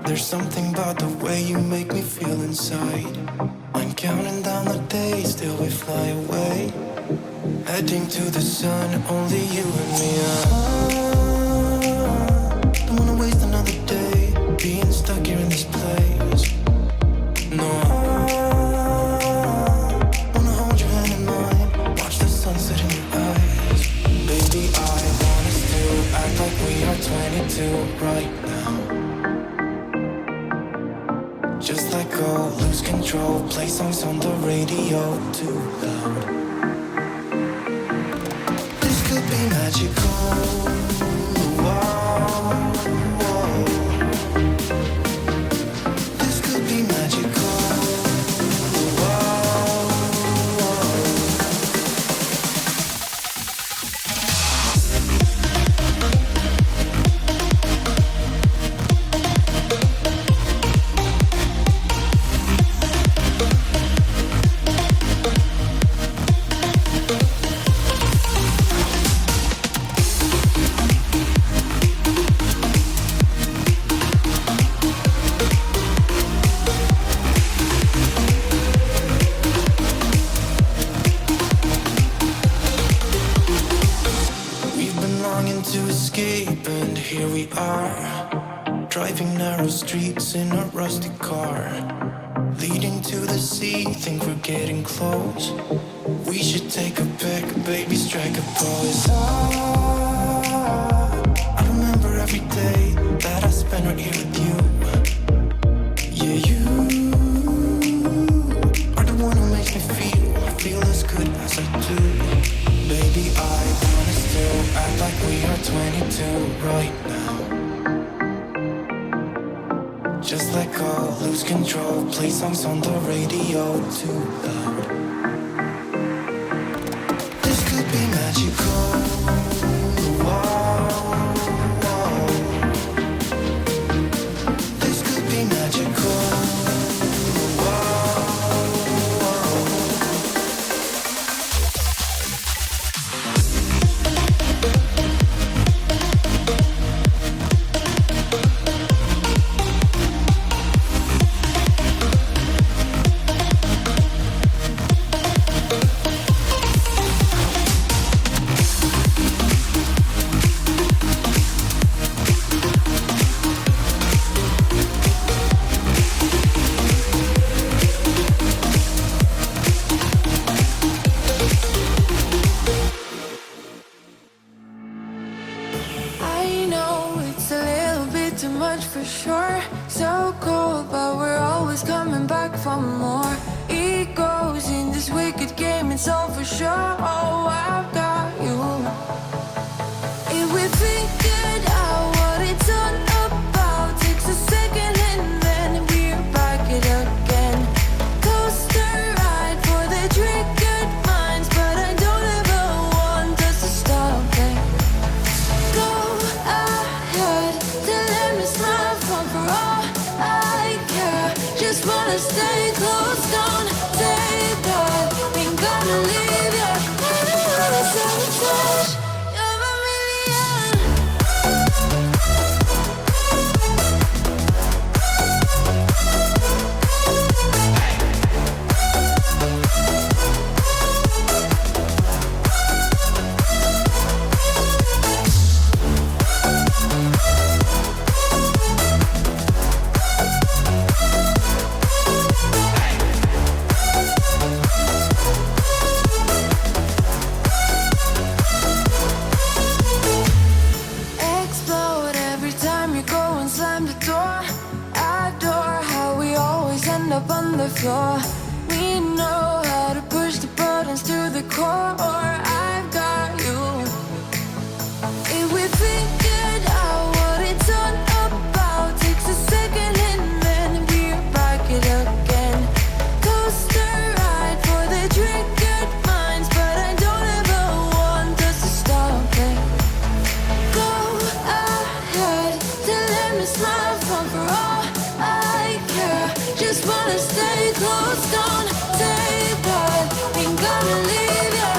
There's something about the way you make me feel inside. I'm counting down the days till we fly away, heading to the sun, only you and me. Don't wanna waste another day being stuck here in this place. No, wanna hold your hand in mine, watch the sunset in your eyes. Baby, I want us to act like we are 22 right now. Just let go, lose control, play songs on the radio too loud. This could be magical. Whoa, whoa. This could be magical. Whoa, whoa. To escape, and here we are, driving narrow streets in a rusty car, leading to the sea. Think we're getting close. We should take a pic, baby, strike a pose. I remember every day that I spent right here with you. Yeah, you are the one who makes me feel as good as I do. Baby, I want us to act like we are 22 right now. Just let go, lose control, play songs on the radio too loud. This could be magical. Whoa, whoa. This could be magical. For sure, so cold, but we're always coming back for more. Egos in this wicked game, it's all for sure. Oh, I've got you. If we figured out what it's all about, takes a second and then we're back it again. Coaster ride for the triggered minds, but I don't ever want us to stop it. Go ahead, let me smile for all I care. Just wanna stay close, don't take that. Ain't gonna leave ya. Wanna sabotage. You're a million. Explode every time you go and slam the door. Adore how we always end up on the floor. We know how to push the buttons to the core. I've got you. If we figured out what it's all about, takes a second and then we're back it again. Coaster ride for the triggered minds, but I don't ever want us to stop it. Go ahead, let me smile for all I care. Just wanna stay close, don't take that. Ain't gonna leave ya.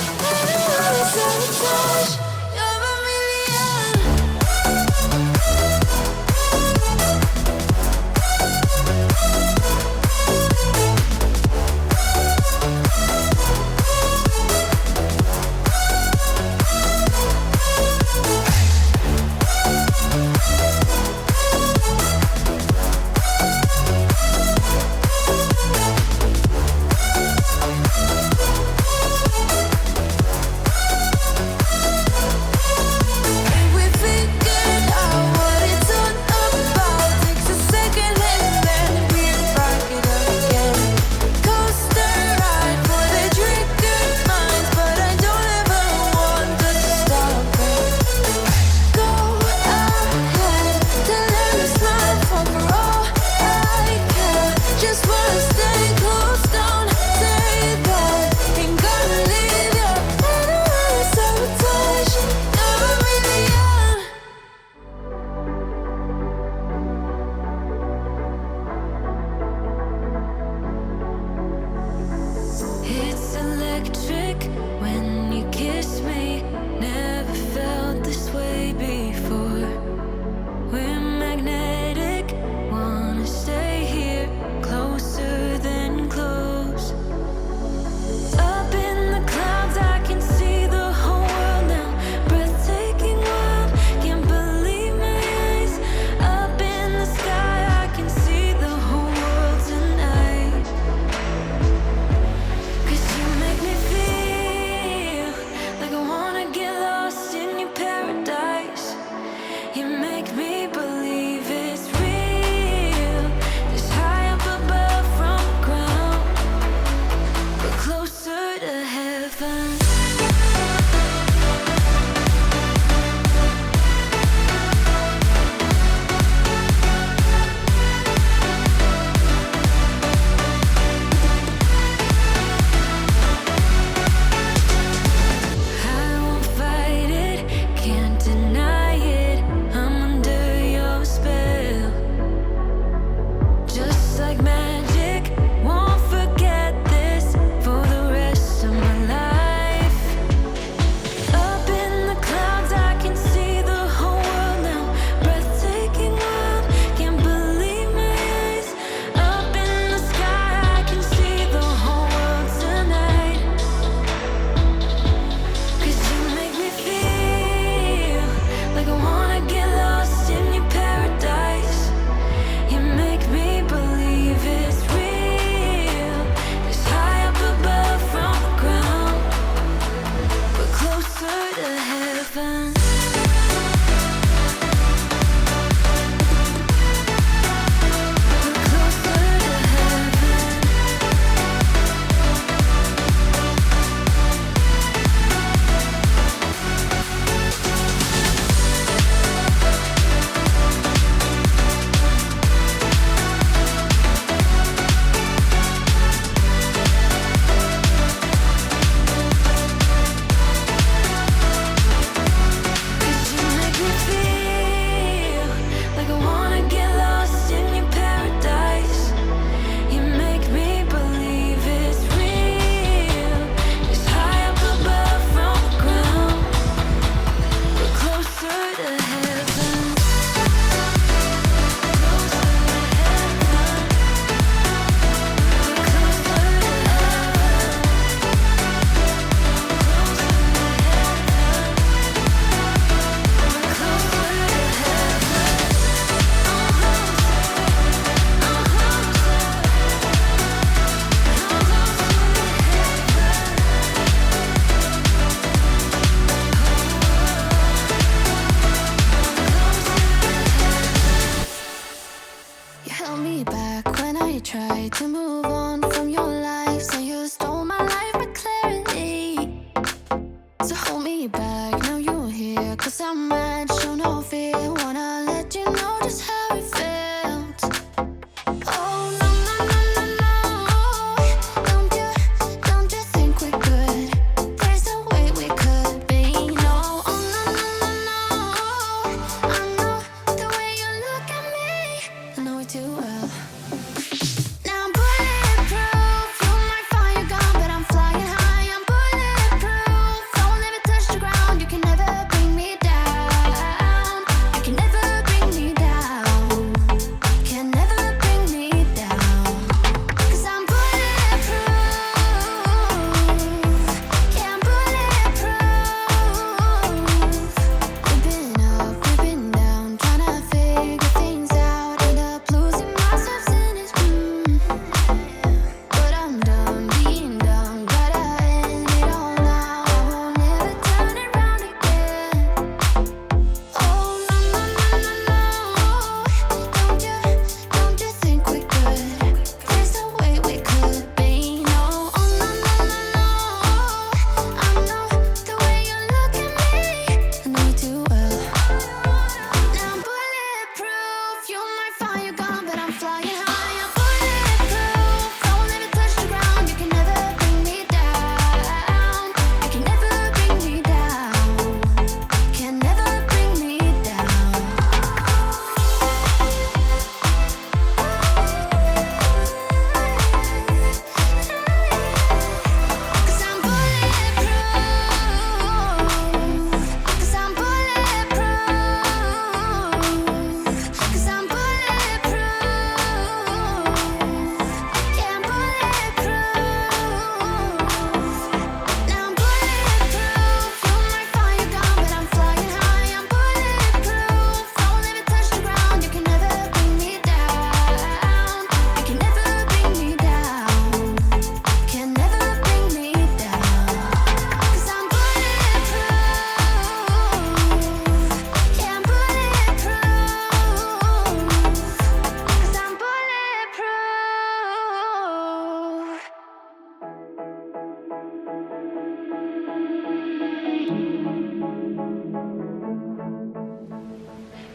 electric when you kiss me. Never felt this way before. We're magnetic, wanna stay here, closer than close. Up in the clouds, I can see the whole world now. Breathtaking wild, can't believe my eyes. Up in the sky, I can see the whole world tonight. 'Cause you make me feel like I wanna get lost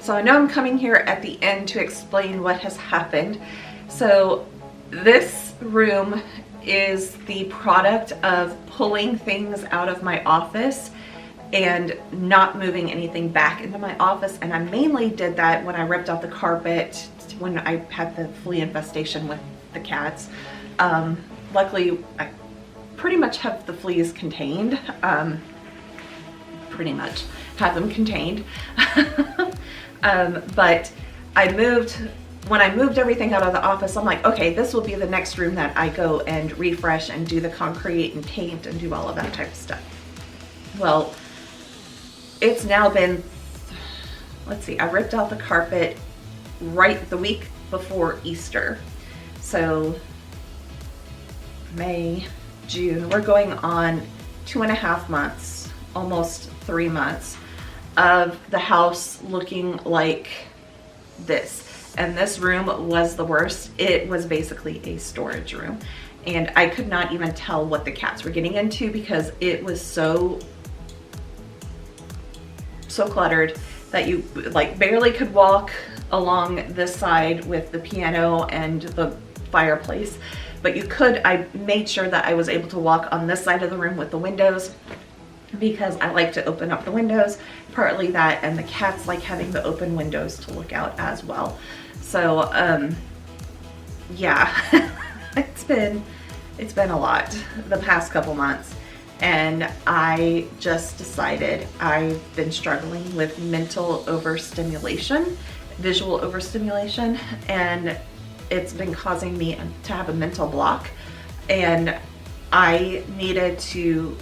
So I know I'm coming here at the end to explain what has happened. So this room is the product of pulling things out of my office and not moving anything back into my office. And I mainly did that when I ripped out the carpet, when I had the flea infestation with the cats. Luckily, I pretty much have the fleas contained. Pretty much have them contained. But when I moved everything out of the office, I'm like, okay, this will be the next room that I go and refresh and do the concrete and paint and do all of that type of stuff. Well, it's now been, let's see, I ripped out the carpet right the week before Easter. So May, June, we're going on 2.5 months, almost 3 months of the house looking like this. And this room was the worst. It was basically a storage room. And I could not even tell what the cats were getting into because it was so cluttered that you like barely could walk along this side with the piano and the fireplace. But you could, I made sure that I was able to walk on this side of the room with the windows because I like to open up the windows. Partly that, and the cats like having the open windows to look out as well. So yeah, it's been a lot the past couple months, and I just decided I've been struggling with mental overstimulation, visual overstimulation, and it's been causing me to have a mental block, and I needed to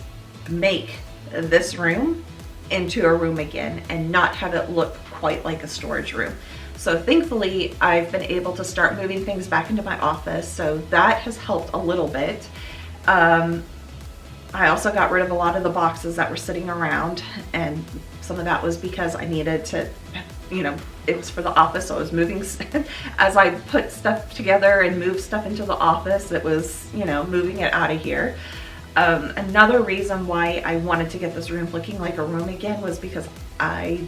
make this room into a room again and not have it look quite like a storage room. So thankfully I've been able to start moving things back into my office, so that has helped a little bit. I also got rid of a lot of the boxes that were sitting around, and some of that was because I needed to, it was for the office, so I was moving as I put stuff together and moved stuff into the office, it was, moving it out of here. Another reason why I wanted to get this room looking like a room again was because I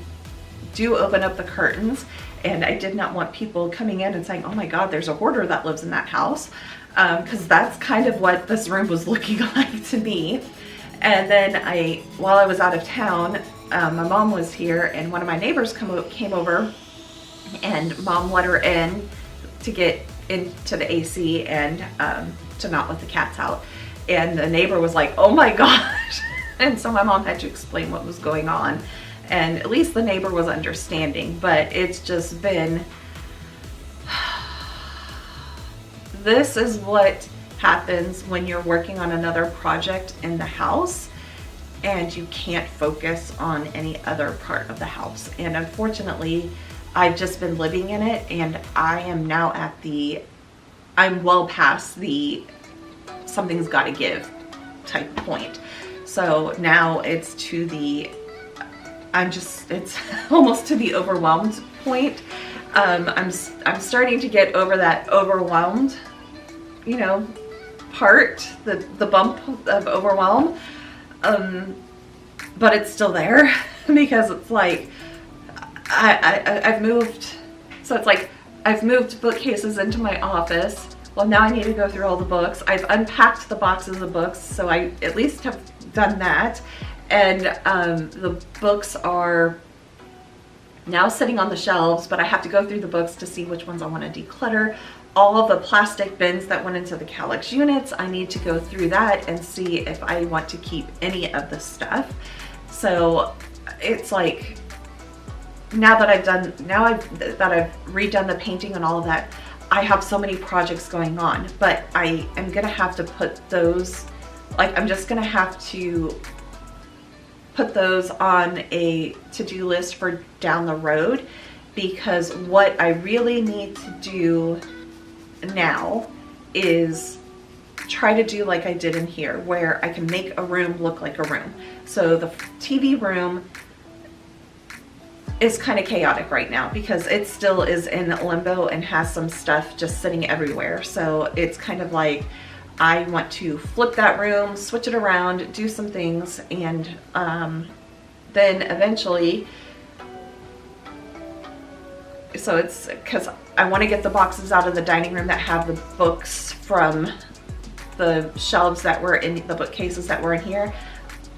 do open up the curtains, and I did not want people coming in and saying, oh my God, there's a hoarder that lives in that house, because that's kind of what this room was looking like to me. And then while I was out of town, my mom was here, and one of my neighbors came over, and Mom let her in to get into the AC and to not let the cats out. And the neighbor was like, oh my gosh. And so my mom had to explain what was going on. And at least the neighbor was understanding, but it's just been, this is what happens when you're working on another project in the house and you can't focus on any other part of the house. And unfortunately, I've just been living in it, and I am now I'm well past the something's got to give type point. So now it's it's almost to the overwhelmed point. I'm starting to get over that overwhelmed, part, the bump of overwhelm. But it's still there because it's like, I've moved, so it's like I've moved bookcases into my office. Well, now I need to go through all the books. I've unpacked the boxes of books, so I at least have done that. And the books are now sitting on the shelves, but I have to go through the books to see which ones I want to declutter. All of the plastic bins that went into the Calyx units, I need to go through that and see if I want to keep any of the stuff. So it's like, now that I've redone the painting and all of that, I have so many projects going on, but I am gonna have to put those, I'm just gonna have to put those on a to-do list for down the road, because what I really need to do now is try to do like I did in here, where I can make a room look like a room. So the TV room is kind of chaotic right now because it still is in limbo and has some stuff just sitting everywhere. So it's kind of like, I want to flip that room, switch it around, do some things, and then eventually So it's because I want to get the boxes out of the dining room that have the books from the shelves that were in the bookcases that were in here.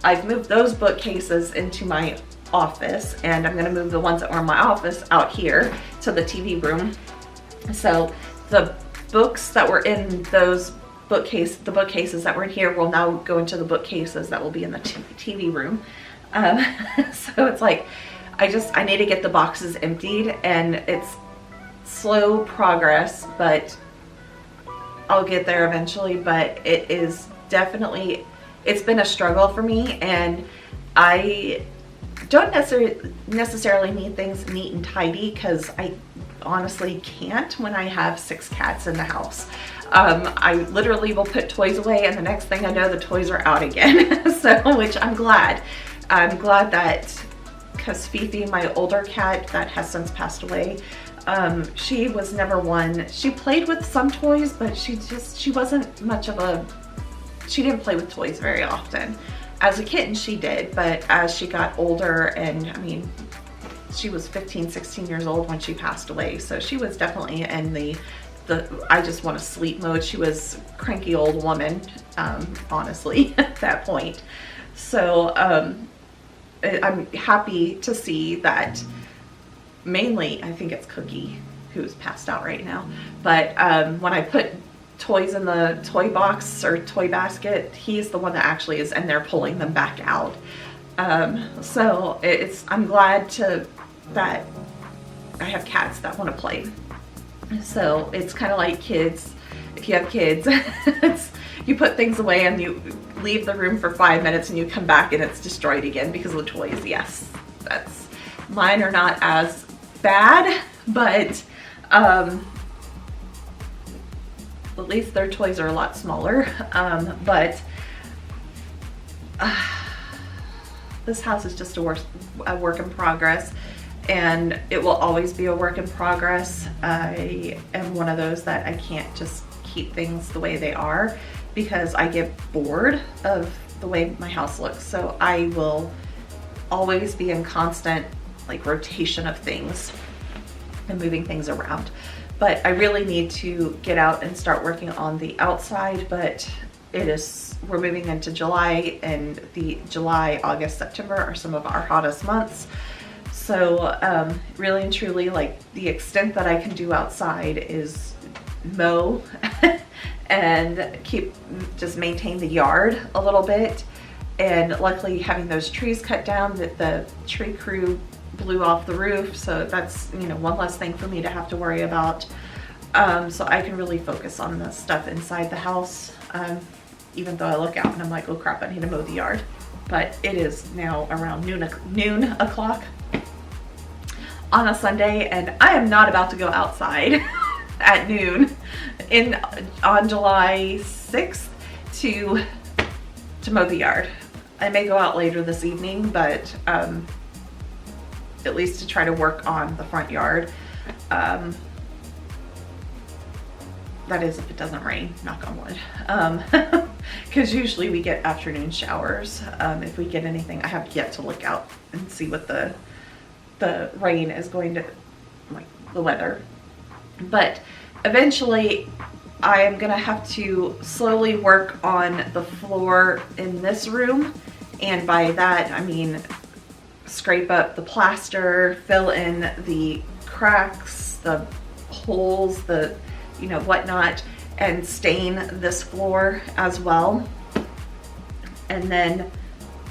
I've moved those bookcases into my office, and I'm going to move the ones that were in my office out here to the TV room. So the books that were in those the bookcases that were in here will now go into the bookcases that will be in the TV room. So it's like I need to get the boxes emptied, and it's slow progress, but I'll get there eventually. But it is definitely, it's been a struggle for me, and I don't necessarily need things neat and tidy, because I honestly can't when I have 6 cats in the house. I literally will put toys away, and the next thing I know, the toys are out again. So, which I'm glad that, because Fifi, my older cat that has since passed away, she was never one. She played with some toys, but she wasn't much of a, she didn't play with toys very often. As a kitten, she did, but as she got older, and I mean, she was 15, 16 years old when she passed away. So she was definitely in the I just want to sleep mode. She was a cranky old woman, honestly, at that point. So I'm happy to see that, mainly I think it's Cookie who's passed out right now, but when I put toys in the toy box or toy basket, he's the one that actually is in there pulling them back out. So I'm glad that I have cats that want to play. So it's kind of like kids. If you have kids, you put things away and you leave the room for 5 minutes and you come back and it's destroyed again because of the toys. Yes, mine are not as bad, but at least their toys are a lot smaller. But this house is just a work in progress, and it will always be a work in progress. I am one of those that I can't just keep things the way they are, because I get bored of the way my house looks. So I will always be in constant rotation of things and moving things around. But I really need to get out and start working on the outside. But we're moving into July, and the July, August, September are some of our hottest months. So really and truly, the extent that I can do outside is mow and just maintain the yard a little bit. And luckily, having those trees cut down, that the tree crew blew off the roof, so that's one less thing for me to have to worry about. So I can really focus on the stuff inside the house, even though I look out and I'm like, oh crap, I need to mow the yard. But it is now around noon o'clock on a Sunday, and I am not about to go outside at noon on July 6th to mow the yard. I may go out later this evening, but at least to try to work on the front yard. That is, if it doesn't rain, knock on wood. Because usually we get afternoon showers. If we get anything, I have yet to look out and see what the rain is going to, the weather. But eventually I am gonna have to slowly work on the floor in this room. And by that, I mean scrape up the plaster, fill in the cracks, the holes, the whatnot, and stain this floor as well. And then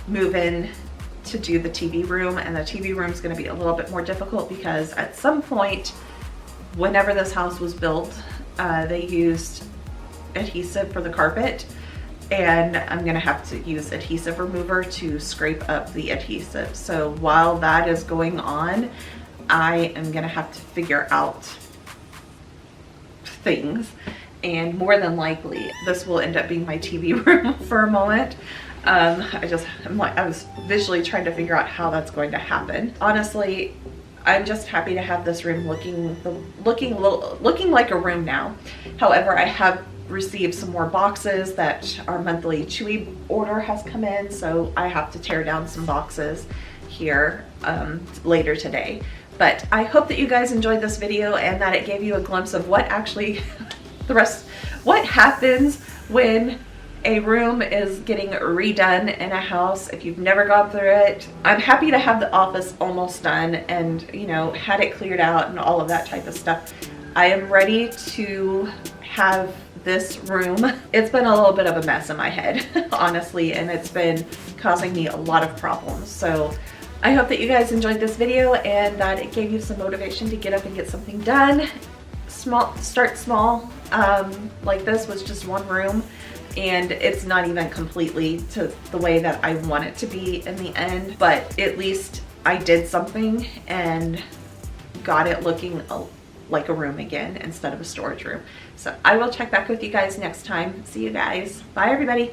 move in to do the TV room. And the TV room is going to be a little bit more difficult, because at some point, whenever this house was built, they used adhesive for the carpet, and I'm gonna have to use adhesive remover to scrape up the adhesive. So while that is going on, I am gonna have to figure out things, and more than likely this will end up being my TV room for a moment. I was visually trying to figure out how that's going to happen. Honestly, I'm just happy to have this room looking like a room now. However, I have received some more boxes that our monthly Chewy order has come in, so I have to tear down some boxes here later today. But I hope that you guys enjoyed this video and that it gave you a glimpse of what actually what happens when a room is getting redone in a house. If you've never gone through it, I'm happy to have the office almost done and, you know, had it cleared out and all of that type of stuff. I am ready to have this room. It's been a little bit of a mess in my head, honestly, and it's been causing me a lot of problems. So I hope that you guys enjoyed this video and that it gave you some motivation to get up and get something done. Start small. Like this was just one room, and it's not even completely to the way that I want it to be in the end, but at least I did something and got it looking like a room again instead of a storage room. So I will check back with you guys next time. See you guys. Bye everybody.